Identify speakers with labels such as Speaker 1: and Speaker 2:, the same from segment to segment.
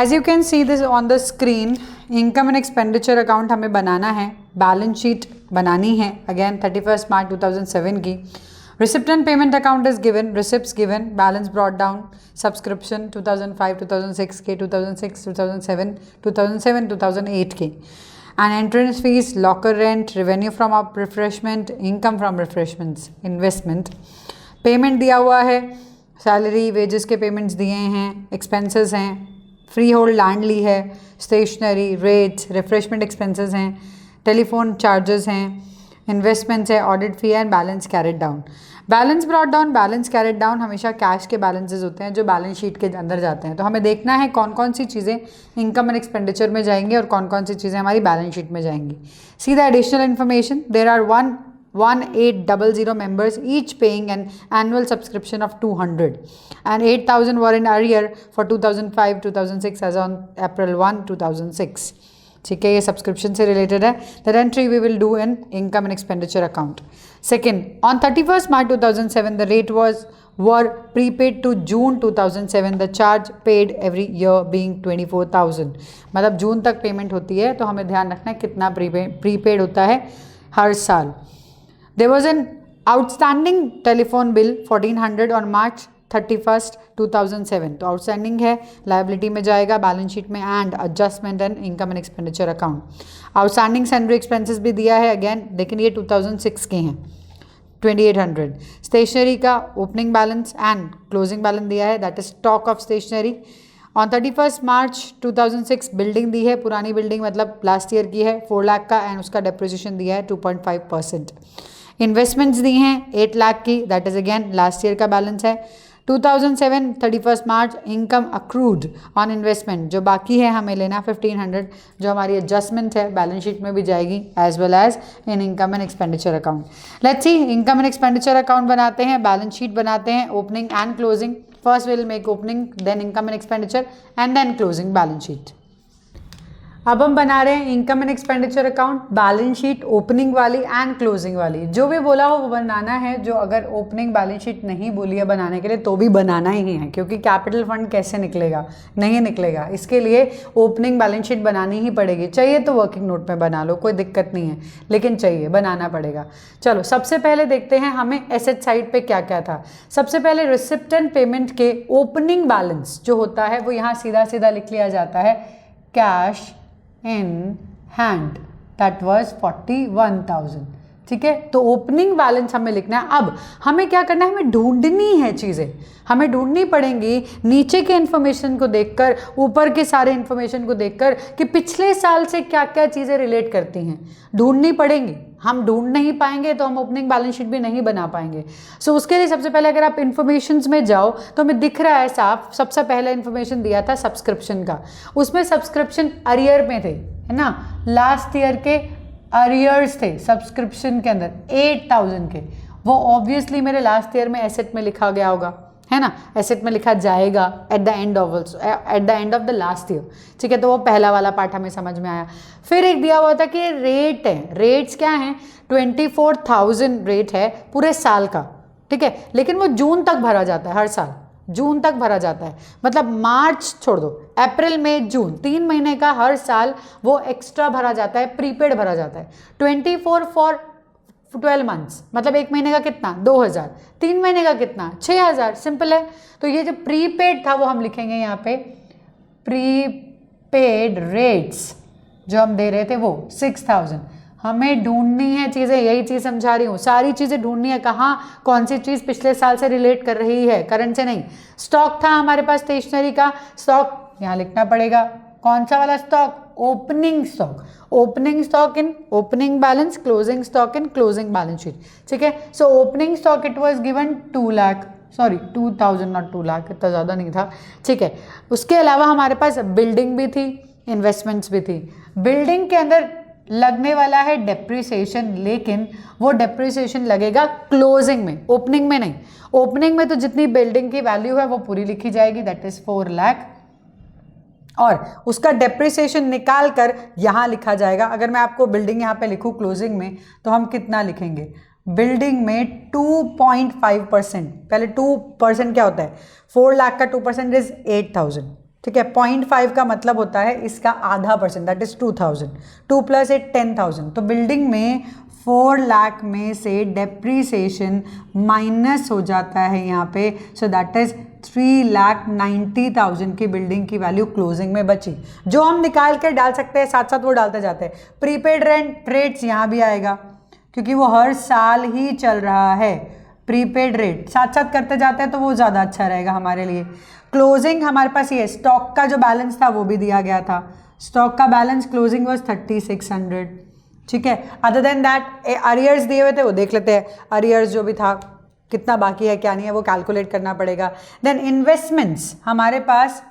Speaker 1: As you can see this on the screen, income and expenditure account हमें बनाना है, balance sheet बनानी है अगेन 31 मार्च 2007 की। Receipt and payment account is given, receipts given, balance brought down, subscription 2005 2006 के, 2006 2007 2007 2008 के, and entrance fees, locker rent, revenue from up refreshment, income from refreshments, investment, payment दिया हुआ है, सैलरी वेजेस के payments दिए हैं, एक्सपेंसेस हैं, फ्री होल्ड लैंड ली है, स्टेशनरी, रेट्स, रिफ्रेशमेंट एक्सपेंसेस हैं, टेलीफोन चार्जेस हैं, इन्वेस्टमेंट्स है, audit fee and balance carried down. Balance brought down, balance carried down हमेशा कैश के बैलेंसेज होते हैं जो बैलेंस शीट के अंदर जाते हैं। तो हमें देखना है कौन कौन सी चीज़ें इनकम एंड एक्सपेंडिचर में जाएंगी और कौन कौन सी चीज़ें हमारी बैलेंस शीट में जाएंगी। See the additional information, there are 1800 members, each paying an annual subscription of 200 and 8,000 were in arrear for 2005-2006 as on April 1, 2006. ठीक है, ये सब्सक्रिप्शन से रिलेटेड है। That entry we will do in income and expenditure account. Second, on 31 March 2007 the rate were prepaid to June 2007, the charge paid every year being 24,000। मतलब जून तक payment होती है, तो हमें ध्यान रखना है कितना प्रीपेड होता है हर साल। There was an outstanding telephone bill 1400 on March 31st 2007। तो आउटस्टैंडिंग है, लाइबिलिटी में जाएगा, बैलेंस शीट में, and adjustment and income and expenditure account. Outstanding salary expenses भी दिया है अगेन, लेकिन ये 2006 के हैं, 2800। स्टेशनरी का opening balance and closing balance दिया है, that is stock of stationery. On 31 March 2006 building दी है, पुरानी बिल्डिंग मतलब लास्ट ईयर की है, 4 लाख का, एंड उसका डेप्रिसिएशन दिया है 2.5%। इन्वेस्टमेंट्स दी हैं 8 लाख की, that is again last year का बैलेंस है। 2007 31 March income accrued on investment, जो बाकी है हमें लेना 1500, जो हमारी एडजस्टमेंट है बैलेंस शीट में भी जाएगी as well as in income and expenditure account. Let's see, income and expenditure account बनाते हैं, बैलेंस शीट बनाते हैं, opening and closing. First will make opening, then income and expenditure, and then closing balance sheet. अब हम बना रहे हैं income and expenditure account, balance sheet opening वाली एंड क्लोजिंग वाली। जो भी बोला हो वो बनाना है, जो अगर ओपनिंग बैलेंस शीट नहीं बोली है बनाने के लिए तो भी बनाना ही है, क्योंकि कैपिटल फंड कैसे निकलेगा, नहीं निकलेगा, इसके लिए ओपनिंग बैलेंस शीट बनानी ही पड़ेगी। चाहिए तो वर्किंग नोट में बना लो, कोई दिक्कत नहीं है, लेकिन चाहिए, बनाना पड़ेगा। चलो सबसे पहले देखते हैं हमें एसेट साइड पे क्या क्या था। सबसे पहले रिसिप्ट एंड पेमेंट के ओपनिंग बैलेंस जो होता है वो यहाँ सीधा सीधा लिख लिया जाता है, cash in hand, that was 41,000। ठीक है, तो ओपनिंग बैलेंस हमें लिखना है। अब हमें क्या करना है, हमें ढूंढनी है चीज़ें, हमें ढूंढनी पड़ेंगी नीचे के इन्फॉर्मेशन को देखकर, ऊपर के सारे इन्फॉर्मेशन को देखकर कि पिछले साल से क्या क्या चीज़ें रिलेट करती हैं, ढूंढनी पड़ेंगी। हम ढूंढ नहीं पाएंगे तो हम ओपनिंग बैलेंस शीट भी नहीं बना पाएंगे। सो उसके लिए सबसे पहले अगर आप इन्फॉर्मेशंस में जाओ तो हमें दिख रहा है साफ, सबसे पहला इन्फॉर्मेशन दिया था सब्सक्रिप्शन का, उसमें सब्सक्रिप्शन अरियर में थे, है ना, लास्ट ईयर के अरियर्स थे सब्सक्रिप्शन के अंदर 8,000 के, वो ऑब्वियसली मेरे लास्ट ईयर में एसेट में लिखा गया होगा, है ना, एसेट में लिखा जाएगा at the end of the last year. ठीक है, तो वो पहला वाला पार्ट हमें समझ में आया। फिर एक दिया हुआ था कि रेट है, रेट्स क्या हैं, 24,000 रेट है पूरे साल का। ठीक है, लेकिन वो जून तक भरा जाता है, हर साल जून तक भरा जाता है, मतलब मार्च छोड़ दो, अप्रैल मई जून 3 महीने का हर साल वो एक्स्ट्रा भरा जाता है, प्रीपेड भरा जाता है। 24 फॉर 12 मंथ्स, मतलब 1 महीने का कितना 2,000, 3 महीने का कितना 6,000, सिंपल है। तो ये जो प्रीपेड था वो हम लिखेंगे यहाँ पे, प्रीपेड रेट्स जो हम दे रहे थे वो 6,000। हमें ढूंढनी है चीज़ें, यही चीज़ समझा रही हूँ, सारी चीज़ें ढूंढनी है, कहाँ कौन सी चीज़ पिछले साल से रिलेट कर रही है, करंट से नहीं। स्टॉक था हमारे पास स्टेशनरी का, स्टॉक यहाँ लिखना पड़ेगा, कौन सा वाला stock, opening stock, opening stock in opening balance, closing stock in closing balance sheet. ठीक है, so opening stock it was given 2 lakh, sorry 2,000 not 2 lakh, इतना ज़्यादा नहीं था। ठीक है, उसके अलावा हमारे पास बिल्डिंग भी थी, इन्वेस्टमेंट्स भी थी। बिल्डिंग के अंदर लगने वाला है डेप्रिसिएशन, लेकिन वो डेप्रिसिएशन लगेगा क्लोजिंग में, ओपनिंग में नहीं। ओपनिंग में तो जितनी बिल्डिंग की वैल्यू है वो पूरी लिखी जाएगी, दैट इज 4 लाख, और उसका डेप्रिसिएशन निकाल कर यहाँ लिखा जाएगा। अगर मैं आपको बिल्डिंग यहाँ पे लिखूँ क्लोजिंग में, तो हम कितना लिखेंगे, बिल्डिंग में 2.5%, पहले 2% क्या होता है, 4 लाख का 2% इज 8,000, ठीक है। 0.5 का मतलब होता है इसका आधा परसेंट, दैट इज 2000, 2 + 8 10,000। तो बिल्डिंग में 4 लाख में से डेप्रीसिएशन माइनस हो जाता है यहाँ पे, सो दैट इज 3,90,000 की बिल्डिंग की वैल्यू क्लोजिंग में बची, जो हम निकाल कर डाल सकते हैं, साथ साथ वो डालते जाते हैं। प्रीपेड रेंट रेट्स यहाँ भी आएगा क्योंकि वो हर साल ही चल रहा है। प्रीपेड रेट साथ साथ करते जाते हैं तो वो ज़्यादा अच्छा रहेगा हमारे लिए। क्लोजिंग हमारे पास ये स्टॉक का जो बैलेंस था वो भी दिया गया था, स्टॉक का बैलेंस क्लोजिंग वाज 3600, ठीक है। अदर देन दैट अरियर्स दिए हुए थे वो देख लेते हैं, अरियर्स जो भी था कितना बाकी है क्या नहीं है वो कैलकुलेट करना पड़ेगा। देन इन्वेस्टमेंट्स, हमारे पास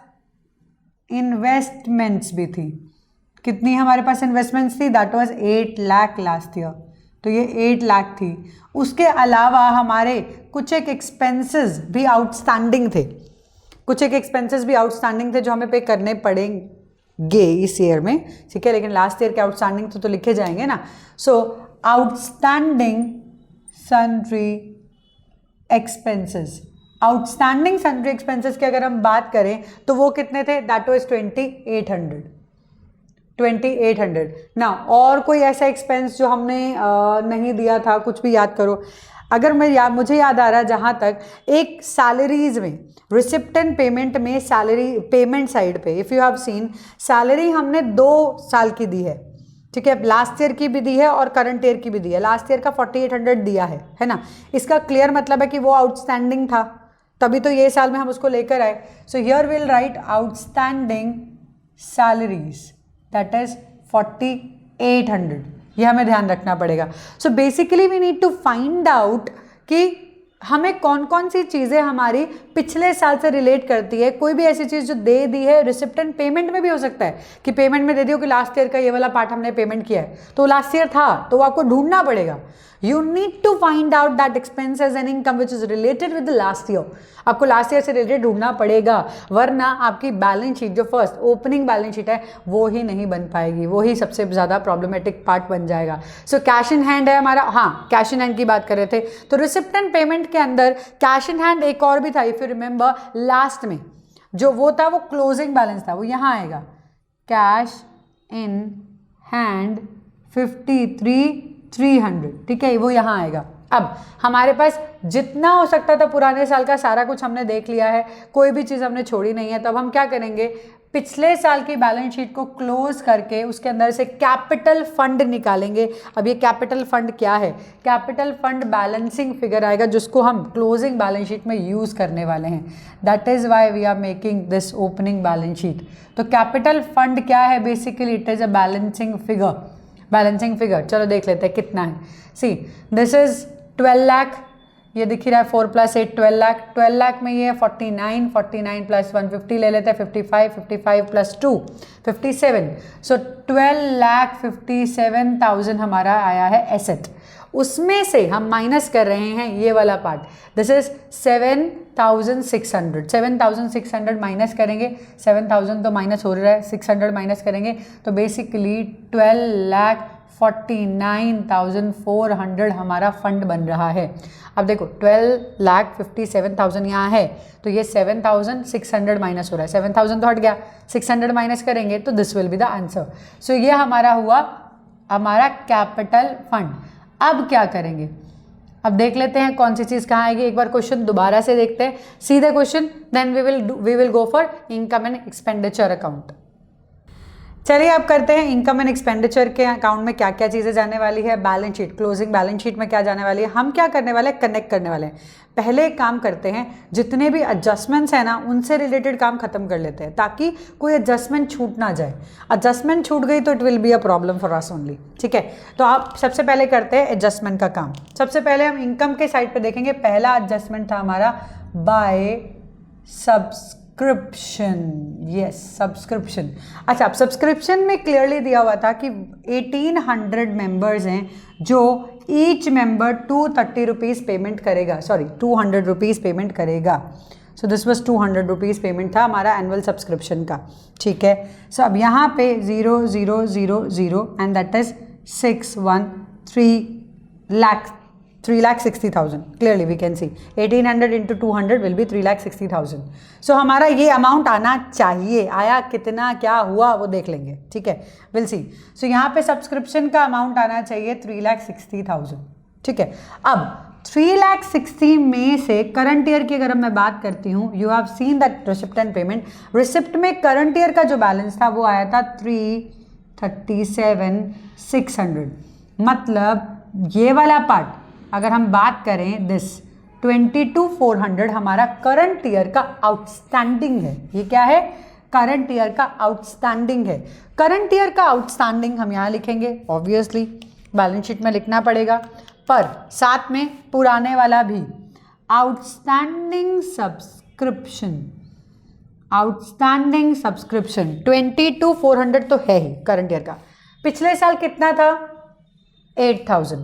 Speaker 1: इन्वेस्टमेंट्स भी थी, कितनी हमारे पास इन्वेस्टमेंट्स थी, that was 8 lakh last year, तो ये 8 लाख थी। उसके अलावा हमारे कुछ एक एक्सपेंसेस भी आउटस्टैंडिंग थे, कुछ एक एक्सपेंसेस भी आउटस्टैंडिंग थे जो हमें पे करने पड़ेंगे इस ईयर में, ठीक है। लेकिन लास्ट ईयर के आउटस्टैंडिंग तो लिखे जाएंगे ना। So outstanding sundry expenses, outstanding sundry expenses की अगर हम बात करें तो वो कितने थे, दैट वाज 2800 ना। और कोई ऐसा एक्सपेंस जो हमने नहीं दिया था, कुछ भी याद करो। अगर मुझे याद आ रहा है जहाँ तक, एक सैलरीज में रिसिप्ट एंड पेमेंट में सैलरी पेमेंट साइड पे if you have seen, salary हमने 2 साल की दी है, ठीक है। लास्ट ईयर की भी दी है और करंट ईयर की भी दी है। लास्ट ईयर का 4800 दिया है ना। इसका क्लियर मतलब है कि वो आउटस्टैंडिंग था, तभी तो ये साल में हम उसको लेकर आए। So here will write outstanding salaries, that is 4800, ये हमें ध्यान रखना पड़ेगा। So basically we need to find out कि हमें कौन कौन सी चीज़ें हमारी पिछले साल से रिलेट करती है। कोई भी ऐसी चीज़ जो दे दी है, रिसिप्ट एंड पेमेंट में भी हो सकता है कि पेमेंट में दे दियो कि लास्ट ईयर का ये वाला पार्ट हमने पेमेंट किया है, तो लास्ट ईयर था तो वो आपको ढूंढना पड़ेगा। You need to find out that expenses and income which is related with the last year. आपको लास्ट ईयर से रिलेटेड ढूंढना पड़ेगा, वरना आपकी बैलेंस शीट जो फर्स्ट ओपनिंग बैलेंस शीट है वो ही नहीं बन पाएगी, वो ही सबसे ज़्यादा प्रॉब्लमेटिक पार्ट बन जाएगा। सो कैश इन हैंड है हमारा, हाँ कैश इन हैंड की बात कर रहे थे, तो रिसिप्ट एंड पेमेंट के अंदर कैश इन हैंड एक और भी था, इफ यू रिमेंबर लास्ट में जो वो था वो क्लोजिंग बैलेंस था, वो यहाँ आएगा कैश इन हैंड 53,300, ठीक है, वो यहाँ आएगा। अब हमारे पास जितना हो सकता था पुराने साल का सारा कुछ हमने देख लिया है, कोई भी चीज़ हमने छोड़ी नहीं है। तो अब हम क्या करेंगे, पिछले साल की बैलेंस शीट को क्लोज करके उसके अंदर से कैपिटल फंड निकालेंगे। अब ये कैपिटल फंड क्या है, कैपिटल फंड बैलेंसिंग फिगर आएगा जिसको हम क्लोजिंग बैलेंस शीट में यूज़ करने वाले हैं। That is why we are making this opening balance sheet. तो कैपिटल फंड क्या है, basically it is a balancing figure, balancing figure. चलो देख लेते हैं कितना है। सी दिस इज 12 लाख, ये दिख ही रहा है 4 + 8 12 लाख। 12 लाख में ये है 49, 49 + 150 ले लेते हैं 55, 55 + 2 57। सो 12,57,000 हमारा आया है एसेट। उसमें से हम माइनस कर रहे हैं ये वाला पार्ट, दिस इज 7,600। 7,600 माइनस करेंगे, 7,000 तो माइनस हो रहा है, 600 माइनस करेंगे तो बेसिकली 12,49,400 हमारा फंड बन रहा है। अब देखो 12,57,000 यहाँ है, तो ये 7,600 माइनस हो रहा है, 7,000 तो हट गया, 600 माइनस करेंगे तो this will be the answer. So ये हमारा हुआ हमारा कैपिटल फंड। अब क्या करेंगे, अब देख लेते हैं कौन सी चीज़ कहाँ आएगी। एक बार क्वेश्चन दोबारा से देखते हैं, सीधे question, then we will go for income and expenditure account. चलिए अब करते हैं इनकम एंड एक्सपेंडिचर के अकाउंट में क्या क्या चीज़ें जाने वाली है, balance sheet, closing balance sheet में क्या जाने वाली है। हम क्या करने वाले हैं, कनेक्ट करने वाले हैं। पहले एक काम करते हैं, जितने भी एडजस्टमेंट्स हैं ना उनसे रिलेटेड काम खत्म कर लेते हैं ताकि कोई एडजस्टमेंट छूट ना जाए। एडजस्टमेंट छूट गई तो it will be a problem for us only, ठीक है। तो आप सबसे पहले करते हैं एडजस्टमेंट का काम। सबसे पहले हम इनकम के साइड पे देखेंगे, पहला एडजस्टमेंट था हमारा बाय सब्सक्रिप्शन, यस सब्सक्रिप्शन। अच्छा, अब सब्सक्रिप्शन में क्लियरली दिया हुआ था कि 1800 मेंबर्स हैं जो ईच मेंबर 230 रुपीज़ पेमेंट करेगा, सॉरी 200 रुपीज़ पेमेंट करेगा। So this was 200 rupees payment था हमारा एनुअल सब्सक्रिप्शन का, ठीक है। सो अब यहाँ पे 0000 and that is 613 lakh 3,60,000. Clearly we can see 1800 into 200 will be 3,60,000. So हमारा ये अमाउंट आना चाहिए. आया कितना, क्या हुआ, वो देख लेंगे. ठीक है, विल सी. सो यहाँ पे सब्सक्रिप्शन का अमाउंट आना चाहिए 3,60,000. ठीक है, अब 3,60,000 में से करंट ईयर की अगर मैं बात करती हूँ, you have seen that receipt and payment. Receipt में करंट ईयर का जो बैलेंस था वो आया था 337,600. मतलब ये वाला पार्ट अगर हम बात करें, दिस 22,400 हमारा करंट ईयर का आउटस्टैंडिंग है. ये क्या है? करंट ईयर का आउटस्टैंडिंग है. करंट ईयर का आउटस्टैंडिंग हम यहाँ लिखेंगे, ऑब्वियसली बैलेंस शीट में लिखना पड़ेगा, पर साथ में पुराने वाला भी. आउटस्टैंडिंग सब्सक्रिप्शन, आउटस्टैंडिंग सब्सक्रिप्शन 22,400 तो है ही करंट ईयर का. पिछले साल कितना था? 8,000.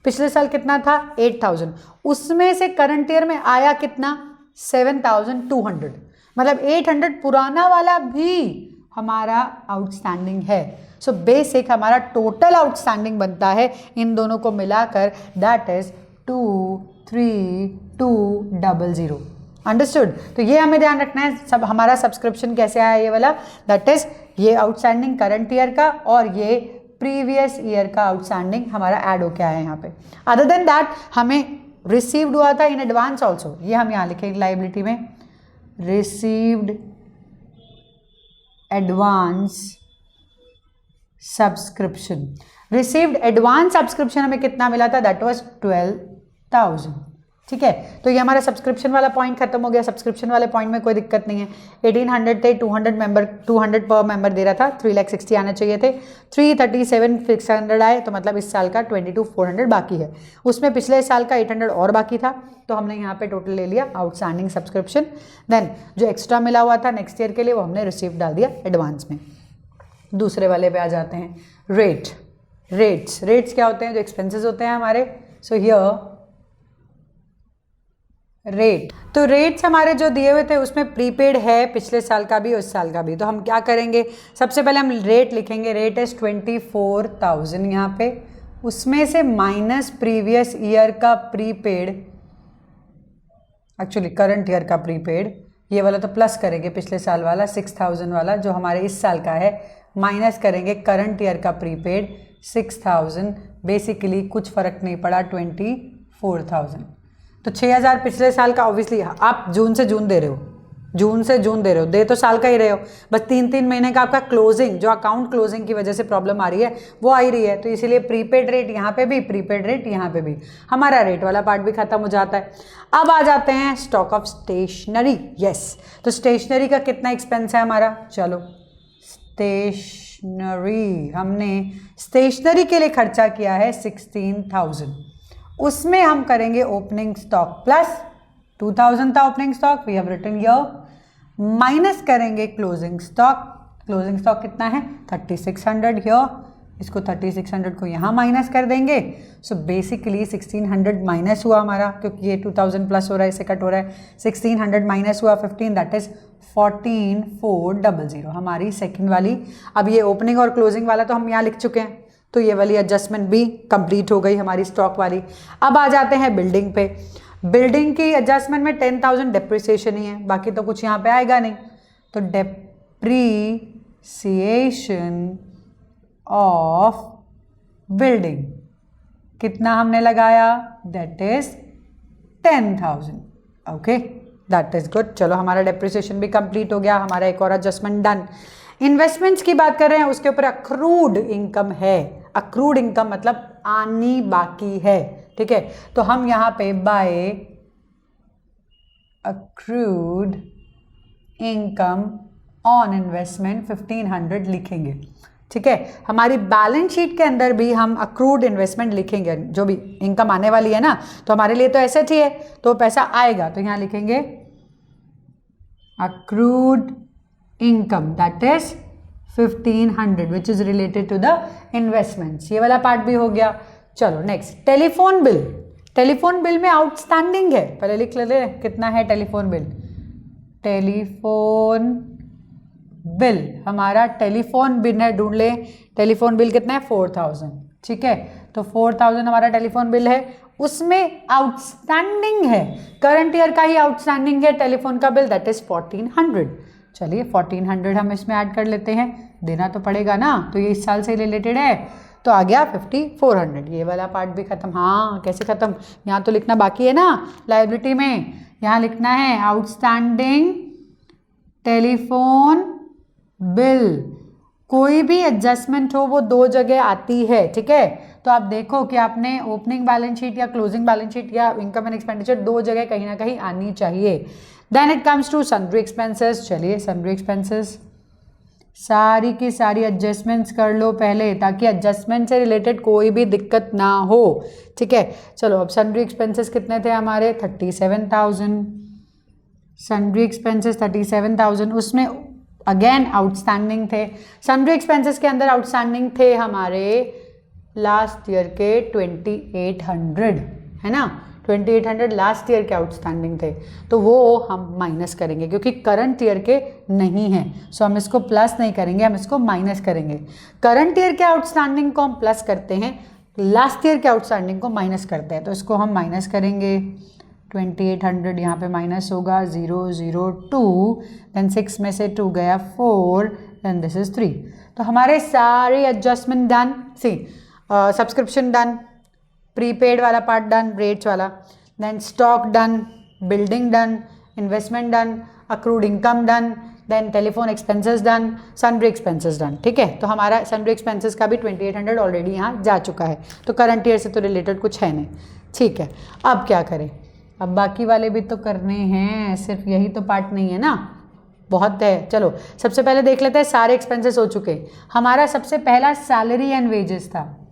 Speaker 1: पिछले साल कितना था? 8,000. उसमें से करंट ईयर में आया कितना? 7,200. मतलब 800 पुराना वाला भी हमारा आउटस्टैंडिंग है. सो बेसिक हमारा टोटल आउटस्टैंडिंग बनता है इन दोनों को मिलाकर, दैट इज 23,200. अंडरस्टूड? तो ये हमें ध्यान रखना है. सब हमारा सब्सक्रिप्शन कैसे आया ये वाला, दैट इज ये आउटस्टैंडिंग करंट ईयर का और ये प्रीवियस ईयर का आउटस्टैंडिंग हमारा ऐड होके आया है यहाँ पे. अदर देन दैट हमें रिसीव्ड हुआ था इन एडवांस ऑल्सो. ये हम यहाँ लिखेंगे लाइबिलिटी में, received advance subscription. Received advance subscription हमें कितना मिला था? That was 12,000. ठीक है, तो ये हमारा सब्सक्रिप्शन वाला पॉइंट खत्म हो गया. सब्सक्रिप्शन वाले पॉइंट में कोई दिक्कत नहीं है. 1800 थे, 200 पर मेंबर दे रहा था. 3,60,000 आने चाहिए थे, 337,600 आए, तो मतलब इस साल का 22,400 बाकी है. उसमें पिछले साल का 800 और बाकी था, तो हमने यहाँ पे टोटल ले लिया आउटस्टैंडिंग सब्सक्रिप्शन. देन जो एक्स्ट्रा मिला हुआ था नेक्स्ट ईयर के लिए वो हमने रिसीव डाल दिया एडवांस में. दूसरे वाले पे आ जाते हैं. रेट्स क्या होते हैं? जो एक्सपेंसेस होते हैं हमारे. सो हियर रेट, तो रेट्स हमारे जो दिए हुए थे उसमें प्रीपेड है पिछले साल का भी और इस साल का भी. तो हम क्या करेंगे, सबसे पहले हम रेट लिखेंगे. रेट इज 24,000 यहाँ पे, उसमें से माइनस प्रीवियस ईयर का प्रीपेड, एक्चुअली करंट ईयर का प्रीपेड, ये वाला तो प्लस करेंगे पिछले साल वाला 6,000 वाला जो हमारे इस साल का है, माइनस करेंगे करंट ईयर का प्रीपेड 6,000. बेसिकली कुछ फ़र्क नहीं पड़ा, 24,000. तो 6,000 पिछले साल का. ऑब्वियसली आप जून से जून दे रहे हो, दे तो साल का ही रहे हो, बस 3-3 महीने का आपका क्लोजिंग, जो अकाउंट क्लोजिंग की वजह से प्रॉब्लम आ रही है वो आ ही रही है. तो इसीलिए प्रीपेड रेट यहाँ पे भी, प्रीपेड रेट यहाँ पे भी, हमारा रेट वाला पार्ट भी खत्म हो जाता है. अब आ जाते हैं स्टॉक ऑफ स्टेशनरी. यस, तो स्टेशनरी का कितना एक्सपेंस है हमारा? चलो, स्टेशनरी, हमने स्टेशनरी के लिए खर्चा किया है 16,000. उसमें हम करेंगे ओपनिंग स्टॉक प्लस 2,000 था opening stock, we have written here, minus करेंगे क्लोजिंग स्टॉक. क्लोजिंग स्टॉक कितना है? 3,600 हियर. इसको 3,600 को यहाँ माइनस कर देंगे. सो बेसिकली 1,600 माइनस हुआ हमारा, क्योंकि ये 2,000 प्लस हो रहा है, इसे कट हो रहा है. 1,600 माइनस हुआ 15, दैट इज 14,400 हमारी सेकंड वाली. अब ये ओपनिंग और क्लोजिंग वाला तो हम यहाँ लिख चुके हैं, तो ये वाली एडजस्टमेंट भी कंप्लीट हो गई हमारी स्टॉक वाली. अब आ जाते हैं बिल्डिंग पे. बिल्डिंग की एडजस्टमेंट में 10,000 डेप्रिसिएशन ही है, बाकी तो कुछ यहाँ पे आएगा नहीं. तो डेप्रिसिएशन ऑफ बिल्डिंग कितना हमने लगाया? That is 10,000. Okay, that is good. चलो, हमारा डेप्रिसिएशन भी कंप्लीट हो गया, हमारा एक और एडजस्टमेंट डन. इन्वेस्टमेंट्स की बात कर रहे हैं, उसके ऊपर अक्रूड इनकम है. अक्रूड इनकम मतलब आनी बाकी है. ठीक है, तो हम यहाँ पे by accrued income on investment 1,500 लिखेंगे. ठीक है, हमारी बैलेंस शीट के अंदर भी हम अक्रूड इन्वेस्टमेंट लिखेंगे. जो भी इनकम आने वाली है ना, तो हमारे लिए तो एसेट ही है, तो पैसा आएगा, तो यहाँ लिखेंगे accrued income, that is 1,500 which is related to the investments. ये वाला पार्ट भी हो गया. चलो next, telephone bill. Telephone bill में आउटस्टैंडिंग है, पहले लिख लेते कितना है टेलीफोन बिल. टेलीफोन बिल, हमारा टेलीफोन बिल है, ढूंढ ले टेलीफोन बिल कितना है? 4,000. ठीक है, तो 4000 हमारा टेलीफोन बिल है, उसमें आउटस्टैंडिंग है, करंट ईयर का ही आउटस्टैंडिंग है टेलीफोन का बिल, दैट इज 1400। चलिए 1400 हम इसमें ऐड कर लेते हैं, देना तो पड़ेगा ना, तो ये इस साल से रिलेटेड है, तो आ गया 5400। ये वाला पार्ट भी खत्म। हाँ कैसे खत्म, यहाँ तो लिखना बाकी है ना लायबिलिटी में, यहाँ लिखना है आउटस्टैंडिंग टेलीफोन बिल। कोई भी एडजस्टमेंट हो वो दो जगह आती है, ठीक है। तो आप देखो कि आपने ओपनिंग बैलेंस शीट या क्लोजिंग बैलेंस शीट या इनकम एंड एक्सपेंडिचर दो जगह कहीं ना कहीं आनी चाहिए। Then it comes to sundry expenses. चलिए सन्ड्री एक्सपेंसेस सारी की सारी एडजस्टमेंट्स कर लो पहले, ताकि एडजस्टमेंट से रिलेटेड कोई भी दिक्कत ना हो, ठीक है। चलो अब सन्ड्री एक्सपेंसेस कितने थे हमारे, 37,000। सन्ड्री एक्सपेंसेस 37,000, उसमें अगेन आउटस्टैंडिंग थे। सन्ड्री एक्सपेंसेस के अंदर आउटस्टैंडिंग थे हमारे लास्ट ईयर के 2800, है ना, 2800 लास्ट ईयर के आउटस्टैंडिंग थे, तो वो हम माइनस करेंगे क्योंकि करंट ईयर के नहीं है, सो हम इसको प्लस नहीं करेंगे, हम इसको माइनस करेंगे। करंट ईयर के आउटस्टैंडिंग को हम प्लस करते हैं, लास्ट ईयर के आउटस्टैंडिंग को माइनस करते हैं, तो इसको हम माइनस करेंगे। 2800 यहाँ पे माइनस होगा, 002, देन 6 में से 2 गया 4, देन दिस इज 3। तो हमारे सारे adjustment done. See subscription done, prepaid वाला पार्ट डन, रेट्स वाला, then stock done, building done, investment done, accrued income done, then telephone expenses done, sundry expenses done, ठीक है। तो हमारा सन्ड्री एक्सपेंसेस का भी 2800 ऑलरेडी यहाँ जा चुका है, तो करंट ईयर से तो रिलेटेड कुछ है नहीं, ठीक है। अब क्या करें, अब बाकी वाले भी तो करने हैं, सिर्फ यही तो पार्ट नहीं है ना, बहुत है। चलो सबसे पहले देख लेते हैं, सारे एक्सपेंसेस हो चुके। हमारा सबसे पहला सैलरी एंड वेजेस था,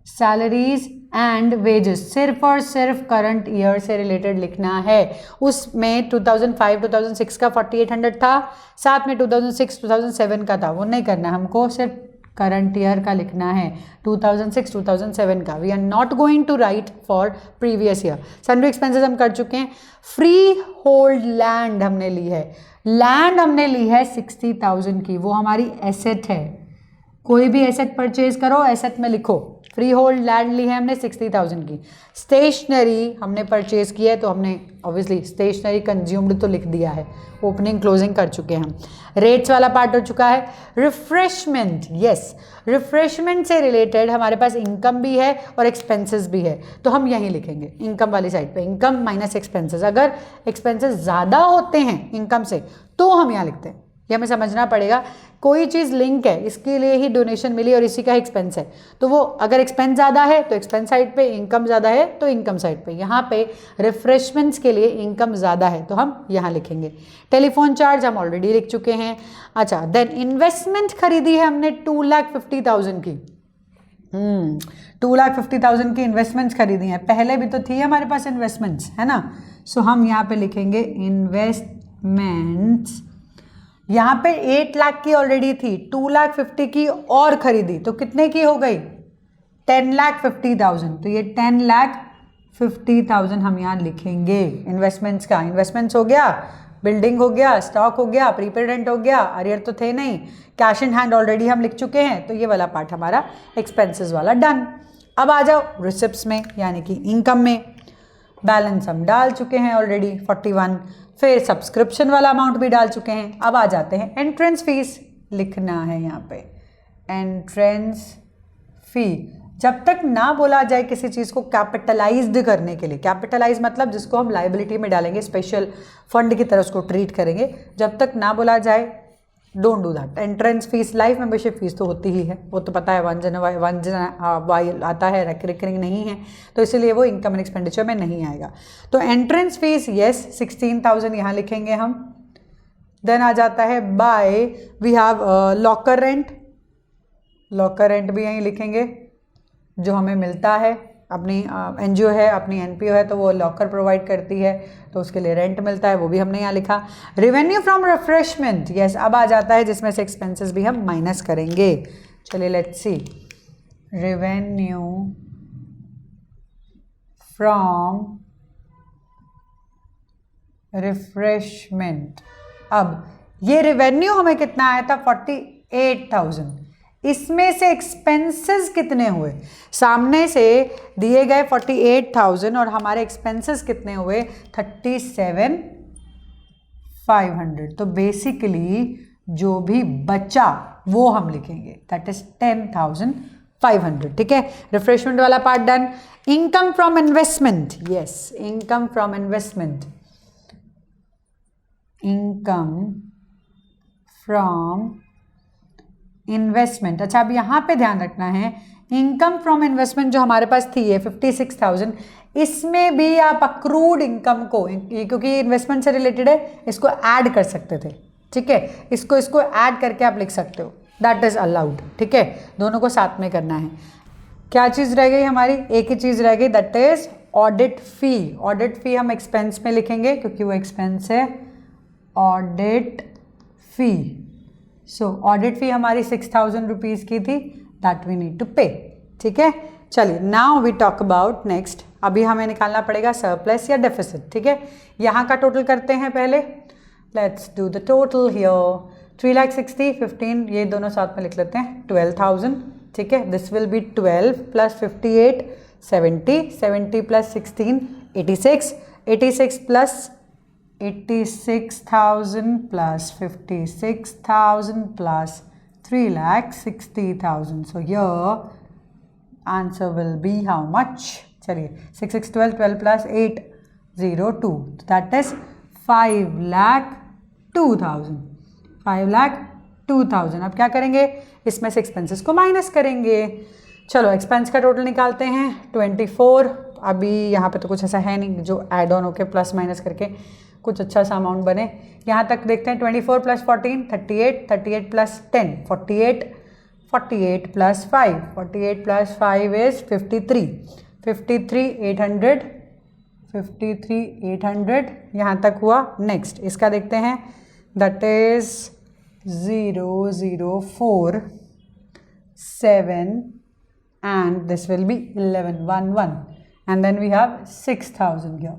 Speaker 1: सैलरीज एंड वेजेस, सिर्फ और सिर्फ करंट ईयर से रिलेटेड लिखना है। उसमें 2005-2006 का 4800 था, साथ में 2006-2007 का था, वो नहीं करना हमको, सिर्फ करंट ईयर का लिखना है, 2006-2007 का। We are not going to write for previous year. Sundry expenses हम कर चुके हैं। फ्री होल्ड लैंड हमने ली है, लैंड हमने ली है 60,000 की, वो हमारी एसेट है। कोई भी एसेट परचेज करो, एसेट में लिखो फ्री होल्ड लैंड ली है हमने 60,000 की। स्टेशनरी हमने परचेज की है, तो हमने ऑब्वियसली स्टेशनरी कंज्यूम्ड तो लिख दिया है, ओपनिंग क्लोजिंग कर चुके हैं हम। रेट्स वाला पार्ट हो चुका है। रिफ्रेशमेंट, यस, रिफ्रेशमेंट से रिलेटेड हमारे पास इनकम भी है और एक्सपेंसेस भी है, तो हम यहीं लिखेंगे इनकम वाली साइड पे, इनकम माइनस एक्सपेंसेस। अगर एक्सपेंसेस ज़्यादा होते हैं इनकम से तो हम यहाँ लिखते हैं, ये हमें समझना पड़ेगा। कोई चीज़ लिंक है, इसके लिए ही डोनेशन मिली और इसी का एक्सपेंस है, तो वो अगर एक्सपेंस ज़्यादा है तो एक्सपेंस साइड पे, इनकम ज़्यादा है तो इनकम साइड पे। यहाँ पे रिफ्रेशमेंट्स के लिए इनकम ज़्यादा है तो हम यहाँ लिखेंगे। टेलीफोन चार्ज हम ऑलरेडी लिख चुके हैं। अच्छा, देन इन्वेस्टमेंट खरीदी है हमने 2,50,000 की। 2,50,000 की इन्वेस्टमेंट्स खरीदी हैं, पहले भी तो थी हमारे पास इन्वेस्टमेंट्स, है ना। सो हम यहाँ पे लिखेंगे इन्वेस्टमेंट्स। यहाँ पे 8 लाख की ऑलरेडी थी, 2,50,000 की और खरीदी, तो कितने की हो गई, 10,50,000। तो ये 10,50,000 हम यहाँ लिखेंगे इन्वेस्टमेंट्स का। इन्वेस्टमेंट्स हो गया, बिल्डिंग हो गया, स्टॉक हो गया, प्रीपेड रेंट हो गया, अरियर तो थे नहीं, कैश इन हैंड ऑलरेडी हम लिख चुके हैं, तो ये वाला पार्ट हमारा एक्सपेंसेस वाला डन। अब आ जाओ रिसिप्ट्स में, यानी कि इनकम में। बैलेंस हम डाल चुके हैं ऑलरेडी 41, फिर सब्सक्रिप्शन वाला अमाउंट भी डाल चुके हैं। अब आ जाते हैं एंट्रेंस फीस, लिखना है यहाँ पे एंट्रेंस फी। जब तक ना बोला जाए किसी चीज़ को कैपिटलाइज्ड करने के लिए, कैपिटलाइज मतलब जिसको हम लाइबिलिटी में डालेंगे, स्पेशल फंड की तरह उसको ट्रीट करेंगे, जब तक ना बोला जाए don't do that. Entrance fees, life membership fees तो होती ही है, वो तो पता है, वन आता है, रिकरिंग नहीं है, तो इसीलिए वो इनकम एंड एक्सपेंडिचर में नहीं आएगा। तो एंट्रेंस फीस यस 16,000 यहाँ लिखेंगे हम। देन आ जाता है by, we have locker rent, locker rent भी यहीं लिखेंगे, जो हमें मिलता है, अपनी एनजीओ है, अपनी एनपीओ है, तो वो लॉकर प्रोवाइड करती है, तो उसके लिए रेंट मिलता है, वो भी हमने यहाँ लिखा। रेवेन्यू फ्रॉम रिफ्रेशमेंट, यस, अब आ जाता है जिसमें से एक्सपेंसेस भी हम माइनस करेंगे। चलिए let's see, revenue from refreshment. अब ये रेवेन्यू हमें कितना आया था, 48,000। इसमें से एक्सपेंसेस कितने हुए, सामने से दिए गए 48,000 और हमारे एक्सपेंसेस कितने हुए 37,500। तो बेसिकली जो भी बचा वो हम लिखेंगे, दैट इज 10,500। ठीक है, रिफ्रेशमेंट वाला part done. Income from investment, yes, income from investment, income from investment. अच्छा, अब यहाँ पे ध्यान रखना है, इनकम फ्रॉम इन्वेस्टमेंट जो हमारे पास थी ये 56,000, इसमें भी आप अक्रूड इनकम को, क्योंकि इन्वेस्टमेंट से रिलेटेड है, इसको ऐड कर सकते थे। ठीक है, इसको ऐड करके आप लिख सकते हो, दैट इज अलाउड। ठीक है, दोनों को साथ में करना है। क्या चीज़ रह गई हमारी, एक ही चीज़ रह गई, that is audit fee. Audit fee हम एक्सपेंस में लिखेंगे क्योंकि वो एक्सपेंस है, ऑडिट फी। सो ऑडिट फी हमारी 6,000 रुपीज़ की थी, दैट वी नीड टू पे। ठीक है, चलिए now we talk about next. अभी हमें निकालना पड़ेगा सरप्लस या डेफिसिट। ठीक है, यहाँ का टोटल करते हैं पहले, let's do the total here. 3,60,000, 15, ये दोनों साथ में लिख लेते हैं, 12,000। ठीक है, this will B 12 plus 58, 70, 70 plus 16, 86, 86 plus 86,000 plus 56,000 plus 3,60,000. So here answer will be how much? चलिए 6 6 12, 12 plus 8 0 2, that is 5,02,000. 5,02,000. अब क्या करेंगे, इसमें से एक्सपेंसेस को माइनस करेंगे। चलो एक्सपेंस का टोटल निकालते हैं, 24। अभी यहाँ पे तो कुछ ऐसा है नहीं जो ऐड ऑन होके प्लस माइनस करके कुछ अच्छा सा अमाउंट बने। यहाँ तक देखते हैं, 24 plus 14 38, 38 plus 10 48, 48 plus 5, 48 plus 5 is 53, 53,800, 53,800 यहाँ तक हुआ। नेक्स्ट इसका देखते हैं, that is 0,047 and this will be 11,11 and then we have 6,000 here.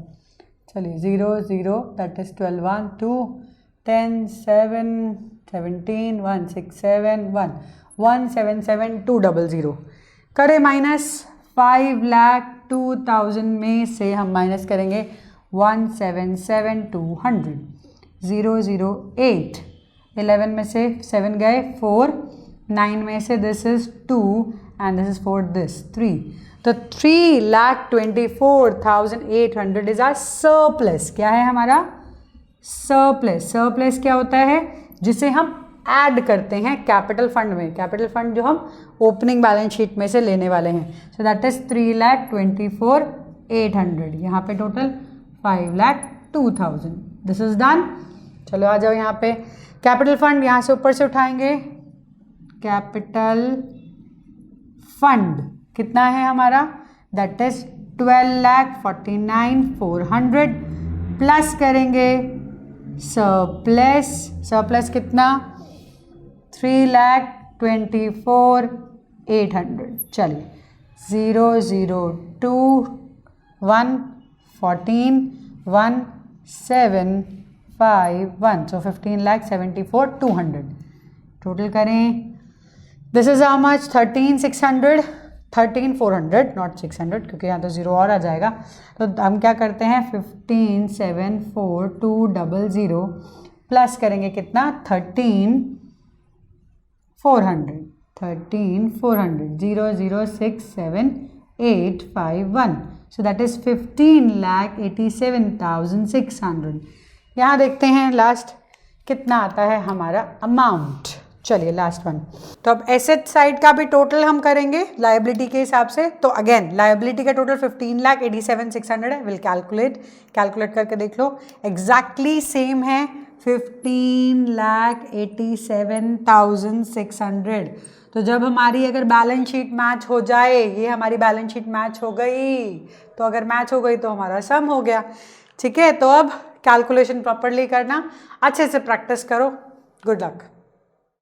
Speaker 1: चलिए 0 0, that is 12 1 2 10 7 17 1 6 7 1 177 200 करें माइनस। 5,02,000 में से हम माइनस करेंगे 177,200, 008, 11 में से 7 गए 4, 9 में से this is 2 and this is for this 3. तो 3,24,800 इज आर सरप्लस। क्या है हमारा सरप्लस? सरप्लस क्या होता है, जिसे हम ऐड करते हैं कैपिटल फंड में, कैपिटल फंड जो हम ओपनिंग बैलेंस शीट में से लेने वाले हैं। So that is 3,24,800। यहाँ पे टोटल 5,02,000। This is done. चलो आ जाओ यहाँ पे, कैपिटल फंड यहाँ से ऊपर से उठाएंगे। कैपिटल फंड कितना है हमारा, दैट इज 12,49,400 प्लस करेंगे सरप्लस। सरप्लस कितना, 3,24,800। चलिए 0 0 2 1 14 1 7 5 1, so 15,74,200 टोटल करें। This is how much, 13,600, 13,400 not 600 क्योंकि यहाँ तो 0 और आ जाएगा। तो हम क्या करते हैं, 15,74,200 प्लस करेंगे कितना, 13,400, 0,067,851, सो दैट इज 15,87,600। यहाँ देखते हैं लास्ट कितना आता है हमारा अमाउंट। चलिए लास्ट वन। तो अब एसेट साइड का भी टोटल हम करेंगे लायबिलिटी के हिसाब से। तो अगेन लायबिलिटी का टोटल 15,87,600 है। विल कैलकुलेट करके देख लो, एग्जैक्टली सेम है, 15,87,600। तो जब हमारी अगर बैलेंस शीट मैच हो जाए, ये हमारी बैलेंस शीट मैच हो गई, तो अगर मैच हो गई तो हमारा सम हो गया। ठीक है, तो अब कैलकुलेशन प्रॉपरली करना, अच्छे से प्रैक्टिस करो। Good luck.